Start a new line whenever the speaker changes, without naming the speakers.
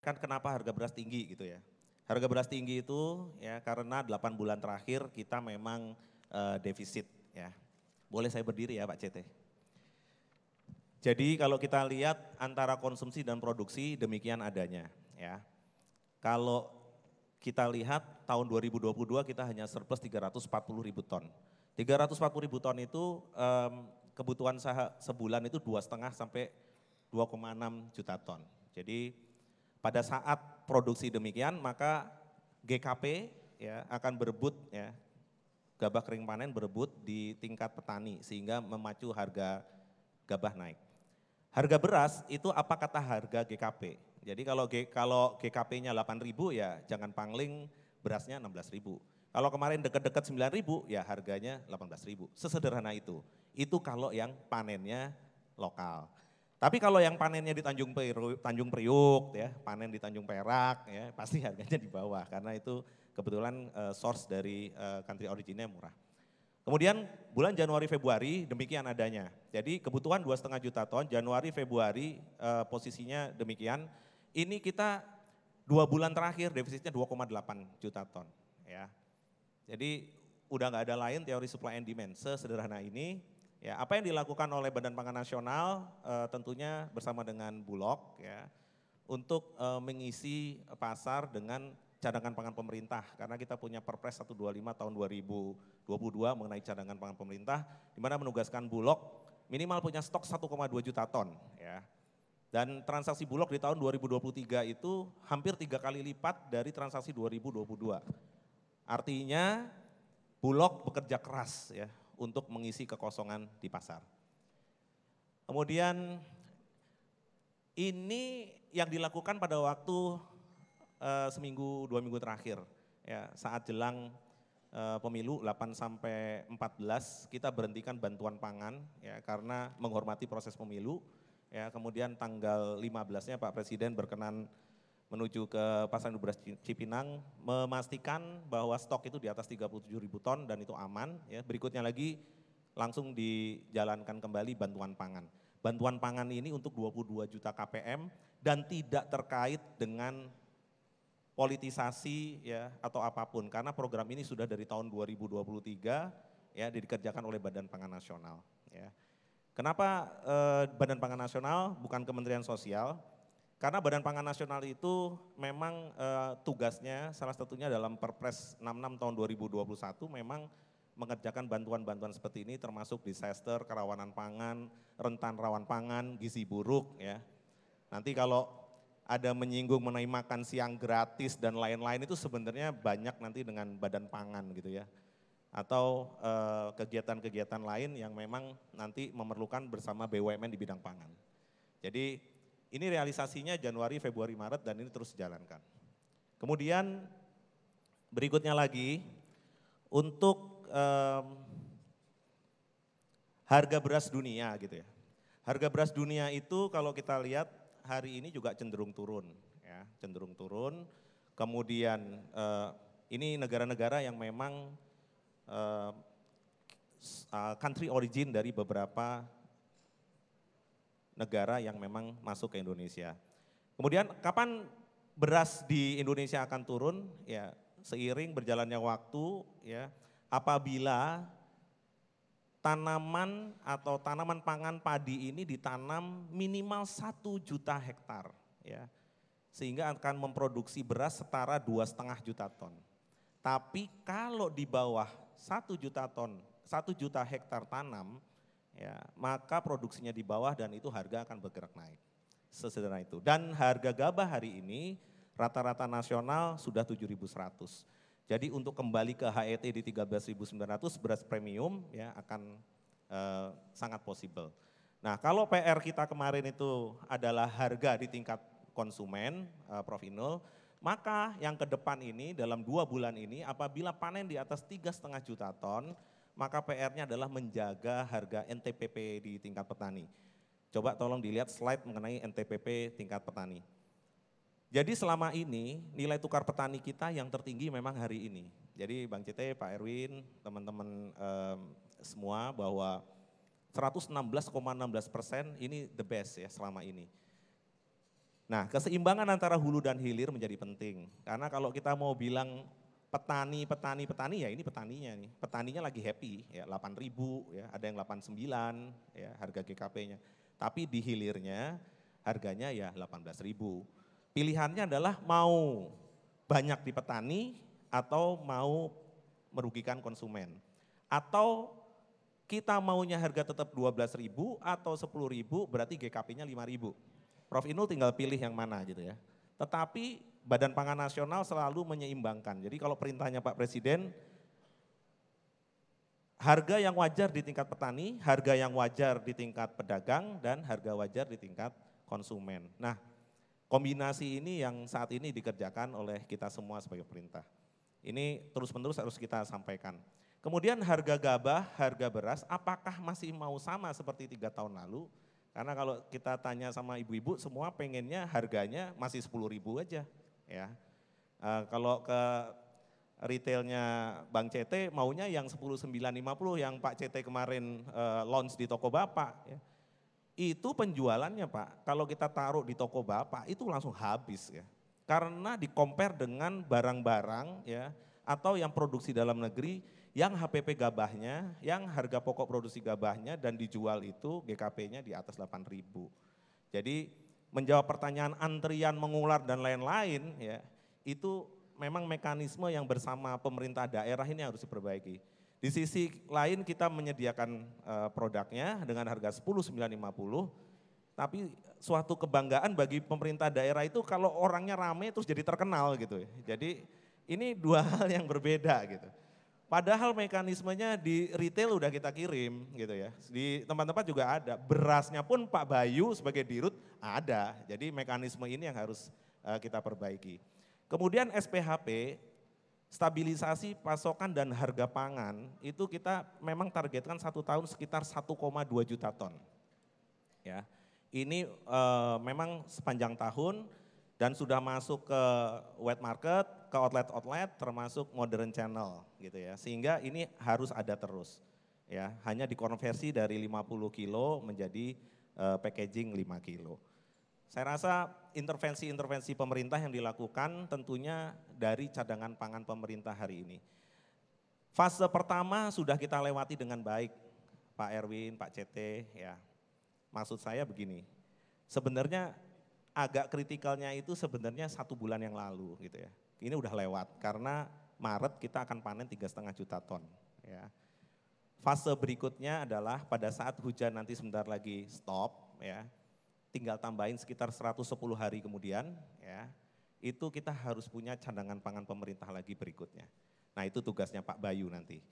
Kan kenapa harga beras tinggi gitu ya. Harga beras tinggi itu ya karena 8 bulan terakhir kita memang defisit ya. Boleh saya berdiri ya Pak CT. Jadi kalau kita lihat antara konsumsi dan produksi demikian adanya ya. Kalau kita lihat tahun 2022 kita hanya surplus 340 ribu ton. 340 ribu ton itu kebutuhan sebulan itu 2,5 sampai 2,6 juta ton. Jadi pada saat produksi demikian maka GKP ya akan berebut ya, gabah kering panen berebut di tingkat petani sehingga memacu harga gabah naik. Harga beras itu apa kata harga GKP? Jadi kalau GKP-nya 8.000 ya jangan pangling berasnya 16.000. Kalau kemarin dekat-dekat 9.000 ya harganya 18.000. Sesederhana itu. Itu kalau yang panennya lokal. Tapi kalau yang panennya di Tanjung Priuk ya, panen di Tanjung Perak ya, pasti harganya di bawah karena itu kebetulan source dari country originnya murah. Kemudian bulan Januari Februari demikian adanya. Jadi kebutuhan 2,5 juta ton, Januari Februari posisinya demikian. Ini kita 2 bulan terakhir defisitnya 2,8 juta ton ya. Jadi udah nggak ada lain teori supply and demand sesederhana ini. Ya, apa yang dilakukan oleh Badan Pangan Nasional tentunya bersama dengan Bulog ya untuk mengisi pasar dengan cadangan pangan pemerintah karena kita punya Perpres 125 tahun 2022 mengenai cadangan pangan pemerintah di mana menugaskan Bulog minimal punya stok 1,2 juta ton ya. Dan transaksi Bulog di tahun 2023 itu hampir 3 kali lipat dari transaksi 2022. Artinya Bulog bekerja keras ya untuk mengisi kekosongan di pasar. Kemudian ini yang dilakukan pada waktu seminggu 2 minggu terakhir ya saat jelang pemilu 8 sampai 14 kita berhentikan bantuan pangan ya karena menghormati proses pemilu ya. Kemudian tanggal 15-nya Pak Presiden berkenan menuju ke Pasar Induk Beras Cipinang memastikan bahwa stok itu di atas 37 ribu ton dan itu aman ya. Berikutnya lagi langsung dijalankan kembali bantuan pangan. Bantuan pangan ini untuk 22 juta KPM dan tidak terkait dengan politisasi ya atau apapun karena program ini sudah dari tahun 2023 ya dikerjakan oleh Badan Pangan Nasional ya. Kenapa Badan Pangan Nasional bukan Kementerian Sosial? Karena Badan Pangan Nasional itu memang tugasnya salah satunya dalam Perpres 66 tahun 2021 memang mengerjakan bantuan-bantuan seperti ini termasuk disaster, kerawanan pangan, rentan rawan pangan, gizi buruk ya. Nanti kalau ada menyinggung mengenai makan siang gratis dan lain-lain itu sebenarnya banyak nanti dengan Badan Pangan gitu ya. Atau kegiatan-kegiatan lain yang memang nanti memerlukan bersama BUMN di bidang pangan. Jadi ini realisasinya Januari, Februari, Maret dan ini terus dijalankan. Kemudian berikutnya lagi untuk harga beras dunia gitu ya. Harga beras dunia itu kalau kita lihat hari ini juga cenderung turun ya, cenderung turun. Kemudian ini negara-negara yang memang country origin dari beberapa negara yang memang masuk ke Indonesia. Kemudian kapan beras di Indonesia akan turun? Ya, seiring berjalannya waktu ya, apabila tanaman atau tanaman pangan padi ini ditanam minimal 1 juta hektar ya. Sehingga akan memproduksi beras setara 2,5 juta ton. Tapi kalau di bawah 1 juta ton, 1 juta hektar tanam ya, maka produksinya di bawah dan itu harga akan bergerak naik. Sesederhana itu. Dan harga gabah hari ini rata-rata nasional sudah 7.100. Jadi untuk kembali ke HET di 13.900 beras premium ya akan sangat possible. Nah kalau PR kita kemarin itu adalah harga di tingkat konsumen, Prof. Inul, maka yang ke depan ini dalam 2 bulan ini apabila panen di atas 3,5 juta ton, maka PR-nya adalah menjaga harga NTPP di tingkat petani. Coba tolong dilihat slide mengenai NTPP tingkat petani. Jadi selama ini nilai tukar petani kita yang tertinggi memang hari ini. Jadi Bang CT, Pak Erwin, teman-teman semua bahwa 116,16% ini the best ya selama ini. Nah, keseimbangan antara hulu dan hilir menjadi penting. Karena kalau kita mau bilang petani ya ini petaninya nih. Petaninya lagi happy ya 8.000 ya, ada yang 89 ya harga GKP-nya. Tapi di hilirnya harganya ya 18.000. Pilihannya adalah mau banyak di petani atau mau merugikan konsumen. Atau kita maunya harga tetap 12.000 atau 10.000 berarti GKP-nya 5.000. Prof Inul tinggal pilih yang mana gitu ya. Tetapi Badan Pangan Nasional selalu menyeimbangkan. Jadi kalau perintahnya Pak Presiden, harga yang wajar di tingkat petani, harga yang wajar di tingkat pedagang, dan harga wajar di tingkat konsumen. Nah, kombinasi ini yang saat ini dikerjakan oleh kita semua sebagai pemerintah. Ini terus-menerus harus kita sampaikan. Kemudian harga gabah, harga beras, apakah masih mau sama seperti 3 tahun lalu? Karena kalau kita tanya sama ibu-ibu, semua pengennya harganya masih 10.000 aja. Ya. Kalau ke retailnya Bang CT maunya yang 10.950 yang Pak CT kemarin launch di toko Bapak. Ya. Itu penjualannya Pak, kalau kita taruh di toko Bapak itu langsung habis ya. Karena di-compare dengan barang-barang ya atau yang produksi dalam negeri yang HPP gabahnya, yang harga pokok produksi gabahnya dan dijual itu GKP-nya di atas 8.000. Jadi menjawab pertanyaan antrian mengular dan lain-lain ya, itu memang mekanisme yang bersama pemerintah daerah ini harus diperbaiki. Di sisi lain kita menyediakan produknya dengan harga 10.950, tapi suatu kebanggaan bagi pemerintah daerah itu kalau orangnya rame terus jadi terkenal gitu ya. Jadi ini dua hal yang berbeda gitu. Padahal mekanismenya di retail udah kita kirim gitu ya. Di tempat-tempat juga ada. Berasnya pun Pak Bayu sebagai dirut ada. Jadi mekanisme ini yang harus kita perbaiki. Kemudian SPHP, stabilisasi pasokan dan harga pangan, itu kita memang targetkan 1 tahun sekitar 1,2 juta ton. Ya, ini memang sepanjang tahun dan sudah masuk ke wet market, ke outlet-outlet termasuk modern channel gitu ya. Sehingga ini harus ada terus. Ya, hanya dikonversi dari 50 kilo menjadi packaging 5 kilo. Saya rasa intervensi-intervensi pemerintah yang dilakukan tentunya dari cadangan pangan pemerintah hari ini. Fase pertama sudah kita lewati dengan baik, Pak Erwin, Pak CT ya. Maksud saya begini, sebenarnya agak kritikalnya itu sebenarnya 1 bulan yang lalu gitu ya. Ini udah lewat karena Maret kita akan panen 3,5 juta ton. Ya. Fase berikutnya adalah pada saat hujan nanti sebentar lagi stop ya, tinggal tambahin sekitar 110 hari kemudian ya, itu kita harus punya cadangan pangan pemerintah lagi berikutnya. Nah itu tugasnya Pak Bayu nanti.